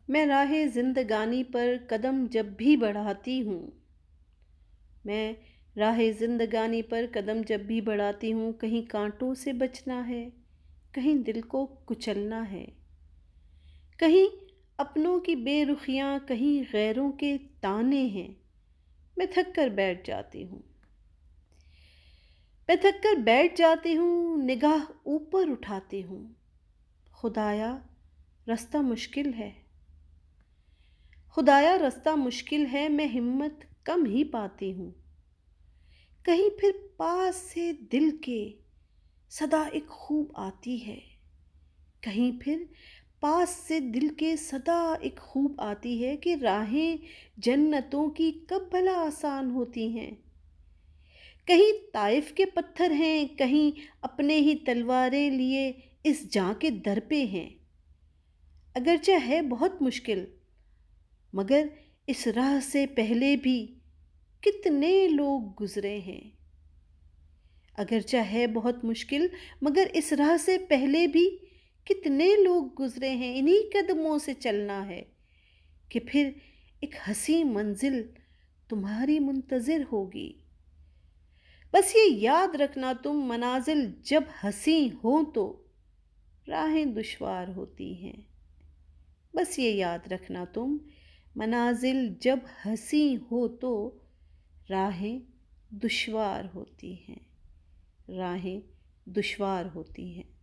میں راہ زندگانی پر قدم جب بھی بڑھاتی ہوں میں راہ زندگانی پر قدم جب بھی بڑھاتی ہوں، کہیں کانٹوں سے بچنا ہے، کہیں دل کو کچلنا ہے، کہیں اپنوں کی بے رخیاں، کہیں غیروں کے تانے ہیں۔ میں تھک کر بیٹھ جاتی ہوں میں تھک کر بیٹھ جاتی ہوں، نگاہ اوپر اٹھاتی ہوں، خدایا رستہ مشکل ہے، خدایا رستہ مشکل ہے، میں ہمت کم ہی پاتی ہوں۔ کہیں پھر پاس سے دل کے صدا ایک خوب آتی ہے، کہیں پھر پاس سے دل کے صدا ایک خوب آتی ہے کہ راہیں جنتوں کی کب بھلا آسان ہوتی ہیں۔ کہیں طائف کے پتھر ہیں، کہیں اپنے ہی تلواریں لیے اس جاں کے در پہ ہیں۔ اگرچہ ہے بہت مشکل، مگر اس راہ سے پہلے بھی کتنے لوگ گزرے ہیں۔ اگرچہ ہے بہت مشکل، مگر اس راہ سے پہلے بھی کتنے لوگ گزرے ہیں۔ انہی قدموں سے چلنا ہے کہ پھر ایک حسین منزل تمہاری منتظر ہوگی۔ بس یہ یاد رکھنا تم، منازل جب حسین ہوں تو راہیں دشوار ہوتی ہیں۔ بس یہ یاد رکھنا تم، منازل جب حسین ہو تو راہیں دشوار ہوتی ہیں، راہیں دشوار ہوتی ہیں۔